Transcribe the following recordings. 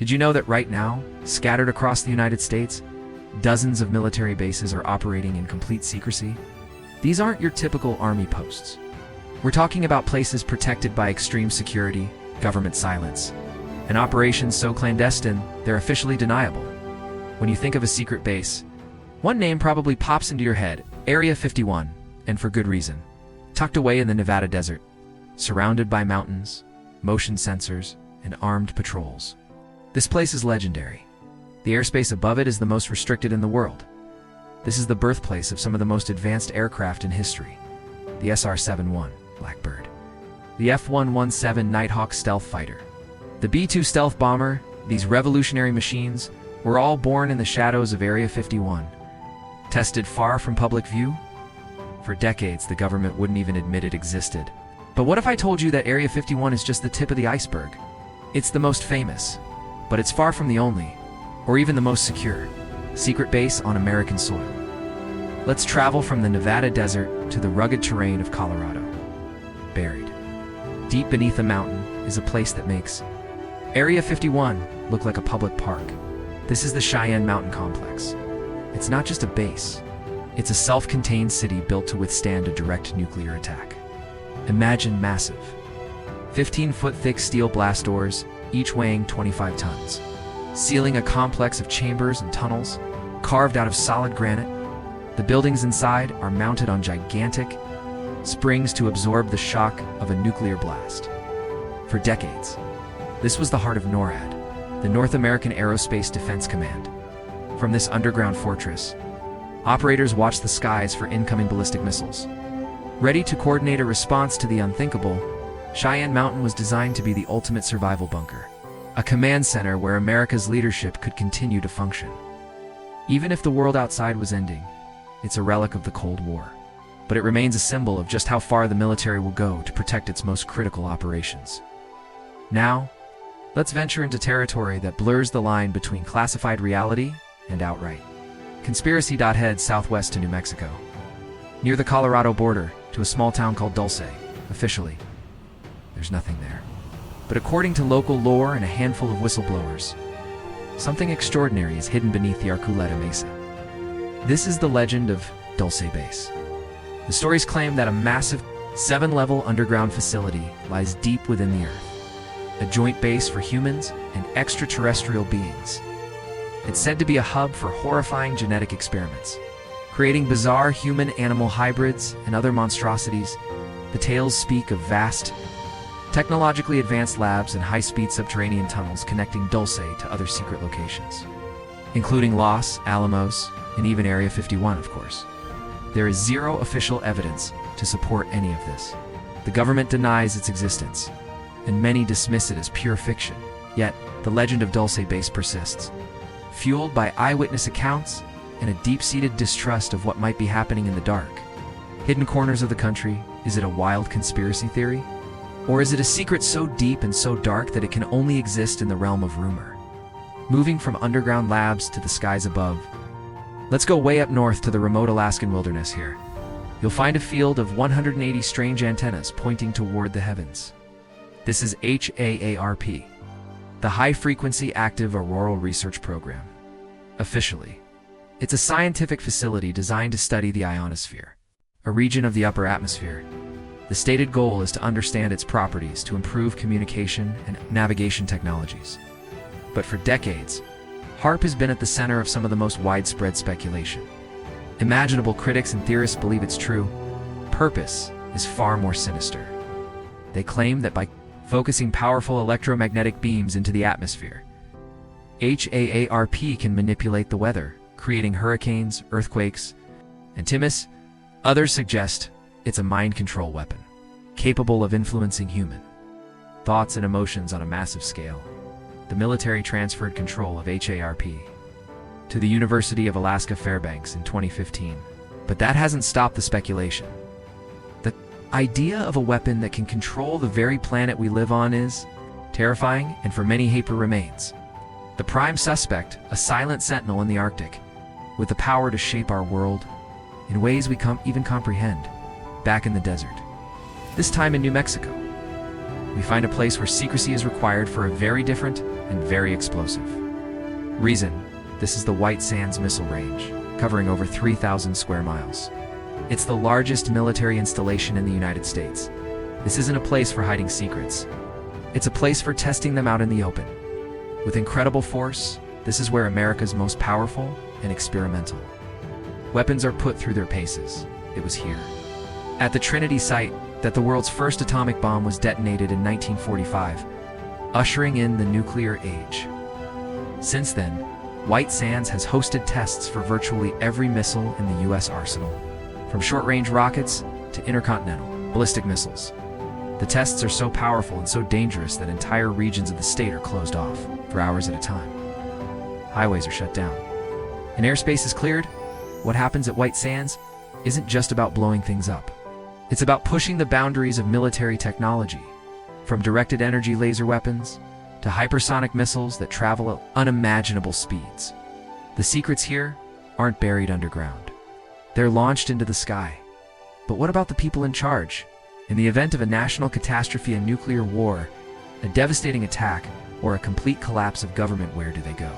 Did you know that right now, scattered across the United States, dozens of military bases are operating in complete secrecy? These aren't your typical army posts. We're talking about places protected by extreme security, government silence, and operations so clandestine, they're officially deniable. When you think of a secret base, one name probably pops into your head: Area 51, and for good reason. Tucked away in the Nevada desert, surrounded by mountains, motion sensors, and armed patrols. This place is legendary. The airspace above it is the most restricted in the world. This is the birthplace of some of the most advanced aircraft in history. The SR-71 Blackbird, the F-117 Nighthawk stealth fighter, the B-2 stealth bomber. These revolutionary machines were all born in the shadows of Area 51. Tested far from public view? For decades, the government wouldn't even admit it existed. But what if I told you that Area 51 is just the tip of the iceberg? It's the most famous, but it's far from the only, or even the most secure, secret base on American soil. Let's travel from the Nevada desert to the rugged terrain of Colorado. Buried deep beneath a mountain is a place that makes Area 51 look like a public park. This is the Cheyenne Mountain Complex. It's not just a base. It's a self-contained city built to withstand a direct nuclear attack. Imagine massive, 15-foot thick steel blast doors, each weighing 25 tons, sealing a complex of chambers and tunnels carved out of solid granite. The buildings inside are mounted on gigantic springs to absorb the shock of a nuclear blast. For decades, this was the heart of NORAD, the North American Aerospace Defense Command. From this underground fortress, operators watched the skies for incoming ballistic missiles. Ready to coordinate a response to the unthinkable, Cheyenne Mountain was designed to be the ultimate survival bunker, a command center where America's leadership could continue to function. Even if the world outside was ending, it's a relic of the Cold War, but it remains a symbol of just how far the military will go to protect its most critical operations. Now, let's venture into territory that blurs the line between classified reality and outright conspiracy. Head southwest to New Mexico, near the Colorado border, to a small town called Dulce. Officially, there's nothing there. But according to local lore and a handful of whistleblowers, something extraordinary is hidden beneath the Archuleta Mesa. This is the legend of Dulce Base. The stories claim that a massive 7-level underground facility lies deep within the earth, a joint base for humans and extraterrestrial beings. It's said to be a hub for horrifying genetic experiments, creating bizarre human-animal hybrids and other monstrosities. The tales speak of vast, technologically advanced labs and high-speed subterranean tunnels connecting Dulce to other secret locations, including Los Alamos and even Area 51, of course. There is zero official evidence to support any of this. The government denies its existence, and many dismiss it as pure fiction. Yet, the legend of Dulce Base persists, fueled by eyewitness accounts and a deep-seated distrust of what might be happening in the dark. Hidden corners of the country, is it a wild conspiracy theory? Or is it a secret so deep and so dark that it can only exist in the realm of rumor? Moving from underground labs to the skies above, let's go way up north to the remote Alaskan wilderness here. You'll find a field of 180 strange antennas pointing toward the heavens. This is HAARP, the High Frequency Active Auroral Research Program. Officially, it's a scientific facility designed to study the ionosphere, a region of the upper atmosphere. The stated goal is to understand its properties to improve communication and navigation technologies. But for decades, HAARP has been at the center of some of the most widespread speculation. Imaginable critics and theorists believe its true purpose is far more sinister. They claim that by focusing powerful electromagnetic beams into the atmosphere, HAARP can manipulate the weather, creating hurricanes, earthquakes, and Timus. Others suggest it's a mind control weapon, capable of influencing human thoughts and emotions on a massive scale. The military transferred control of HAARP to the University of Alaska Fairbanks in 2015, but that hasn't stopped the speculation. The idea of a weapon that can control the very planet we live on is terrifying, and for many HAARP remains the prime suspect, a silent sentinel in the Arctic, with the power to shape our world in ways we can't even comprehend. Back in the desert, this time in New Mexico, we find a place where secrecy is required for a very different and very explosive. Reason: this is the White Sands Missile Range, covering over 3,000 square miles. It's the largest military installation in the United States. This isn't a place for hiding secrets. It's a place for testing them out in the open. With incredible force, this is where America's most powerful and experimental weapons are put through their paces. It was here, at the Trinity site, that the world's first atomic bomb was detonated in 1945, ushering in the nuclear age. Since then, White Sands has hosted tests for virtually every missile in the U.S. arsenal, from short-range rockets to intercontinental ballistic missiles. The tests are so powerful and so dangerous that entire regions of the state are closed off for hours at a time. Highways are shut down, and airspace is cleared. What happens at White Sands isn't just about blowing things up. It's about pushing the boundaries of military technology, from directed energy laser weapons to hypersonic missiles that travel at unimaginable speeds. The secrets here aren't buried underground. They're launched into the sky. But what about the people in charge? In the event of a national catastrophe, a nuclear war, a devastating attack, or a complete collapse of government, where do they go?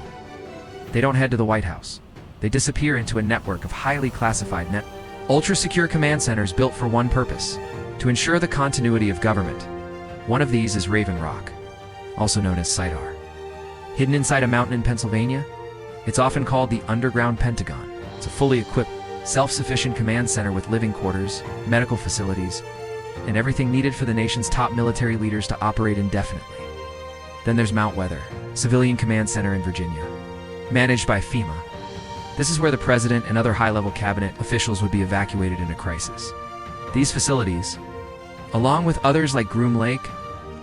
They don't head to the White House. They disappear into a network of highly classified ultra-secure command centers built for one purpose: to ensure the continuity of government. One of these is Raven Rock, also known as Site R. Hidden inside a mountain in Pennsylvania, it's often called the Underground Pentagon. It's a fully equipped, self-sufficient command center with living quarters, medical facilities, and everything needed for the nation's top military leaders to operate indefinitely. Then there's Mount Weather, civilian command center in Virginia, managed by FEMA. This is where the president and other high-level cabinet officials would be evacuated in a crisis. These facilities, along with others like Groom Lake,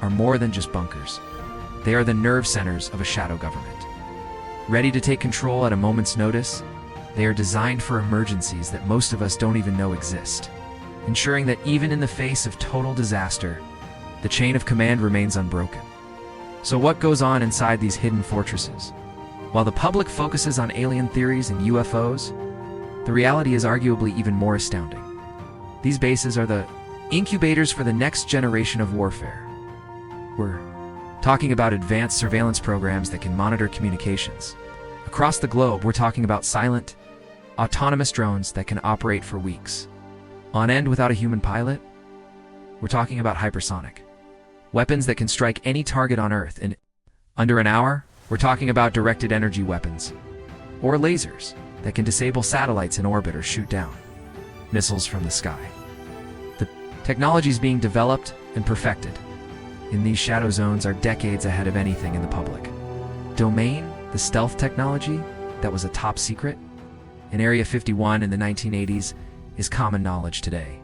are more than just bunkers. They are the nerve centers of a shadow government. Ready to take control at a moment's notice, they are designed for emergencies that most of us don't even know exist, ensuring that even in the face of total disaster, the chain of command remains unbroken. So what goes on inside these hidden fortresses? While the public focuses on alien theories and UFOs, the reality is arguably even more astounding. These bases are the incubators for the next generation of warfare. We're talking about advanced surveillance programs that can monitor communications. Across the globe, we're talking about silent, autonomous drones that can operate for weeks on end without a human pilot. We're talking about hypersonic weapons that can strike any target on Earth in under an hour. We're talking about directed energy weapons, or lasers that can disable satellites in orbit or shoot down missiles from the sky. The technologies being developed and perfected in these shadow zones are decades ahead of anything in the public domain. The stealth technology that was a top secret in Area 51 in the 1980s is common knowledge today.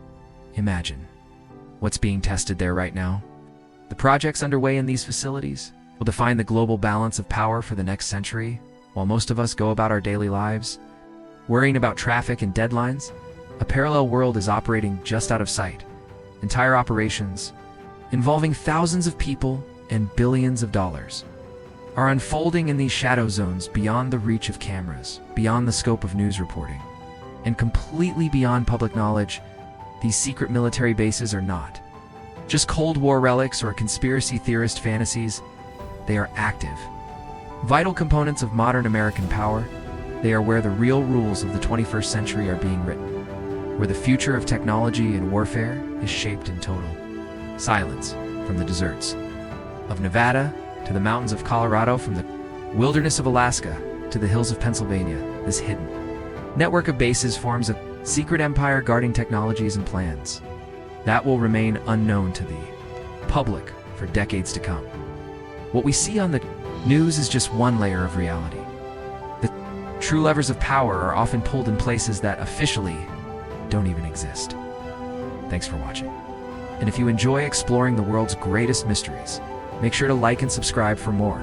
Imagine what's being tested there right now. The projects underway in these facilities will define the global balance of power for the next century. While most of us go about our daily lives worrying about traffic and deadlines, a parallel world is operating just out of sight. Entire operations, involving thousands of people and billions of dollars, are unfolding in these shadow zones beyond the reach of cameras, beyond the scope of news reporting, and completely beyond public knowledge. These secret military bases are not just Cold War relics or conspiracy theorist fantasies. They are active, vital components of modern American power. They are where the real rules of the 21st century are being written, where the future of technology and warfare is shaped in total silence. From the deserts of Nevada to the mountains of Colorado, from the wilderness of Alaska to the hills of Pennsylvania, this hidden network of bases forms a secret empire guarding technologies and plans that will remain unknown to the public for decades to come. What we see on the news is just one layer of reality. The true levers of power are often pulled in places that officially don't even exist. Thanks for watching. And if you enjoy exploring the world's greatest mysteries, make sure to like and subscribe for more.